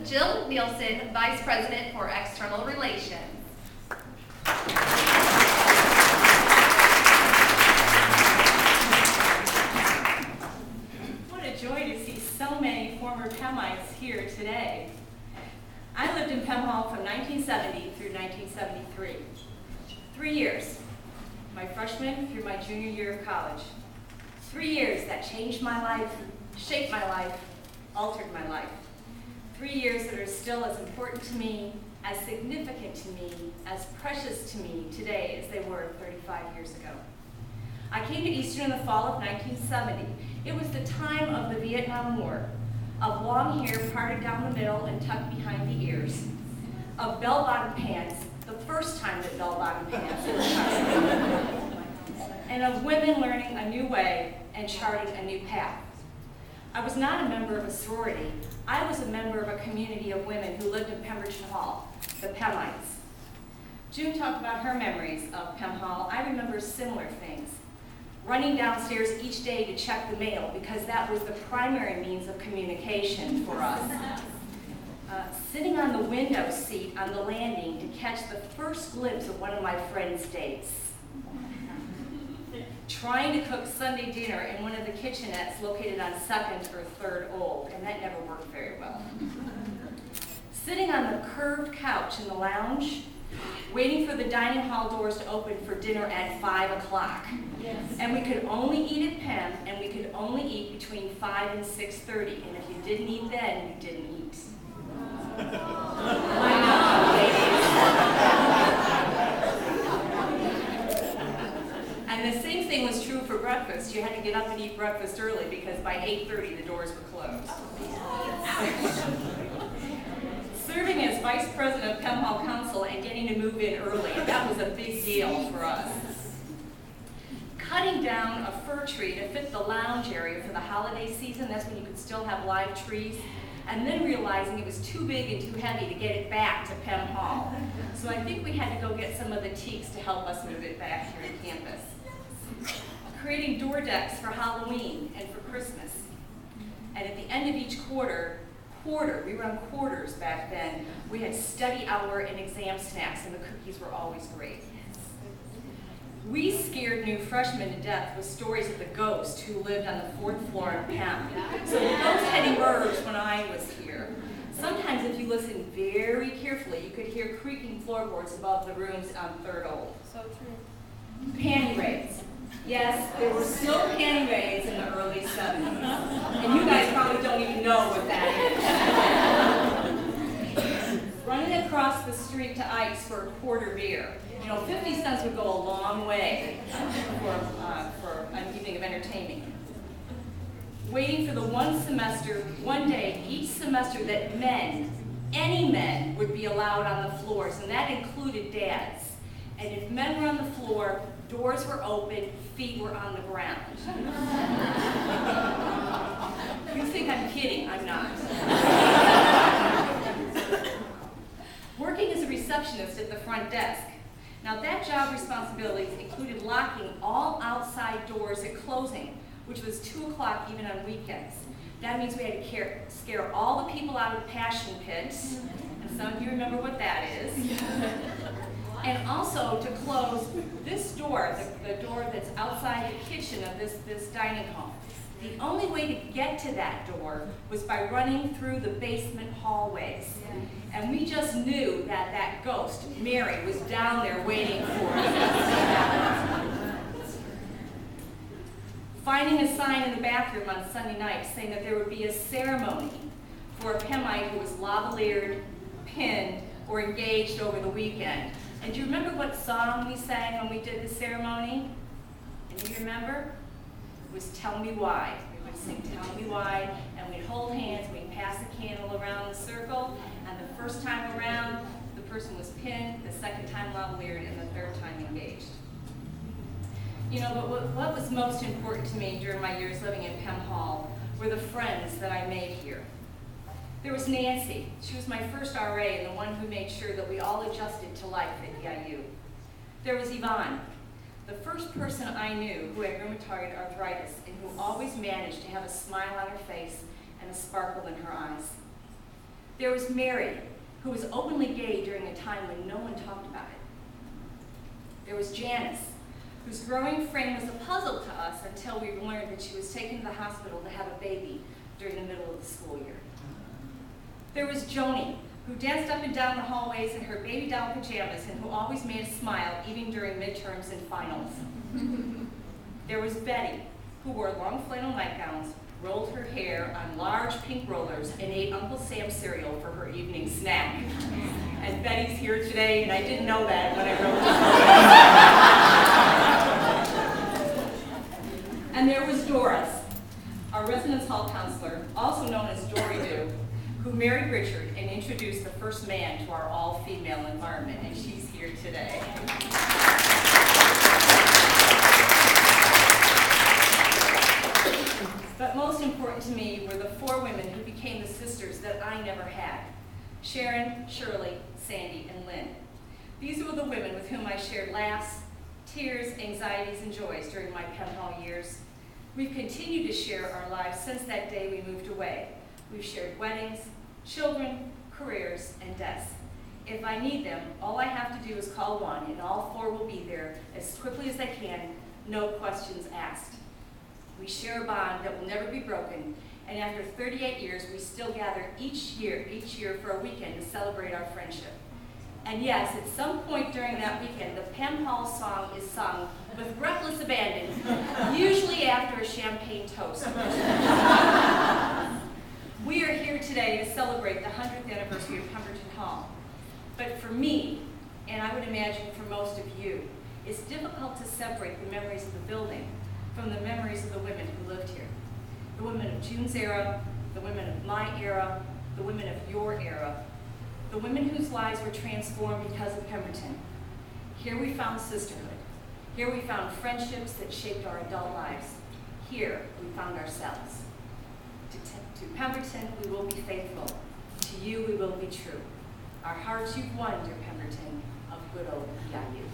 Jill Nilsen, Vice President for External Relations. What a joy to see so many former Pemites here today. I lived in Pem Hall from 1970 through 1973. 3 years, my freshman through my junior year of college. 3 years that changed my life, shaped my life, altered my life. 3 years that are still as important to me, as significant to me, as precious to me today as they were 35 years ago. I came to Eastern in the fall of 1970. It was the time of the Vietnam War, of long hair parted down the middle and tucked behind the ears, of bell-bottom pants, the first time that bell-bottom pants were tucked, and of women learning a new way and charting a new path. I was not a member of a sorority. I was a member of a community of women who lived in Pemberton Hall, the Pemites. June talked about her memories of Pem Hall. I remember similar things. Running downstairs each day to check the mail because that was the primary means of communication for us. Sitting on the window seat on the landing to catch the first glimpse of one of my friend's dates. Trying to cook Sunday dinner in one of the kitchenettes located on 2nd or 3rd Old, and that never worked very well. Sitting on the curved couch in the lounge, waiting for the dining hall doors to open for dinner at 5 o'clock. Yes. And we could only eat at Pem, and we could only eat between 5 and 6:30, and if you didn't eat then, you didn't eat. I know, ladies. And the same thing was true for breakfast. You had to get up and eat breakfast early because by 8:30 the doors were closed. Serving as Vice President of Pem Hall Council and getting to move in early, that was a big deal for us. Cutting down a fir tree to fit the lounge area for the holiday season, that's when you could still have live trees, and then realizing it was too big and too heavy to get it back to Pem Hall. So I think we had to go get some of the teaks to help us move it back here to campus. Creating door decks for Halloween and for Christmas. And at the end of each quarter, we were on quarters back then, we had study hour and exam snacks, and the cookies were always great. We scared new freshmen to death with stories of the ghost who lived on the 4th floor of Pem. So the ghost had emerged when I was here. Sometimes if you listen very carefully, you could hear creaking floorboards above the rooms on 3rd Old. So true. Panty raids. Yes, there were still panty raids in the early 70s. And you guys probably don't even know what that is. Running across the street to Ike's for a quarter beer. You know, 50 cents would go a long way for an evening of entertainment. Waiting for the one day each semester that any men would be allowed on the floors, and that included dads. And if men were on the floor, doors were open, feet were on the ground. You think I'm kidding, I'm not. Working as a receptionist at the front desk. Now that job responsibilities included locking all outside doors at closing, which was 2 o'clock even on weekends. That means we had to scare all the people out of the passion pit, and some of you remember what that is. And also to close this door, the door that's outside the kitchen of this dining hall. The only way to get to that door was by running through the basement hallways. And we just knew that ghost, Mary, was down there waiting for us. Finding a sign in the bathroom on Sunday night saying that there would be a ceremony for a Pemite who was lavaliered, pinned, or engaged over the weekend. And do you remember what song we sang when we did the ceremony? And you remember? It was Tell Me Why. We would sing Tell Me Why, and we'd hold hands, and we'd pass a candle around the circle, and the first time around, the person was pinned, the second time lavaliered, and the third time engaged. You know, but what was most important to me during my years living in Pem Hall were the friends that I made here. There was Nancy. She was my first RA and the one who made sure that we all adjusted to life at EIU. There was Yvonne, the first person I knew who had rheumatoid arthritis and who always managed to have a smile on her face and a sparkle in her eyes. There was Mary, who was openly gay during a time when no one talked about it. There was Janice, whose growing frame was a puzzle to us until we learned that she was taken to the hospital to have a baby during the middle of the school year. There was Joni, who danced up and down the hallways in her baby doll pajamas and who always made us smile even during midterms and finals. There was Betty, who wore long flannel nightgowns, rolled her hair on large pink rollers, and ate Uncle Sam's cereal for her evening snack. And Betty's here today, and I didn't know that when I wrote this. And there was Doris, our residence hall counselor, also known as Dory Doo, who married Richard and introduced the first man to our all-female environment, and she's here today. But most important to me were the 4 women who became the sisters that I never had: Sharon, Shirley, Sandy, and Lynn. These were the women with whom I shared laughs, tears, anxieties, and joys during my Penn Hall years. We've continued to share our lives since that day we moved away. We've shared weddings, children, careers, and deaths. If I need them, all I have to do is call one, and all 4 will be there as quickly as they can, no questions asked. We share a bond that will never be broken, and after 38 years, we still gather each year for a weekend to celebrate our friendship. And yes, at some point during that weekend, the Penn Hall song is sung with breathless abandon, usually after a champagne toast. We are here today to celebrate the 100th anniversary of Pemberton Hall. But for me, and I would imagine for most of you, it's difficult to separate the memories of the building from the memories of the women who lived here. The women of June's era, the women of my era, the women of your era, the women whose lives were transformed because of Pemberton. Here we found sisterhood. Here we found friendships that shaped our adult lives. Here we found ourselves. To Pemberton, we will be faithful. To you, we will be true. Our hearts you've won, dear Pemberton, of good old PIU.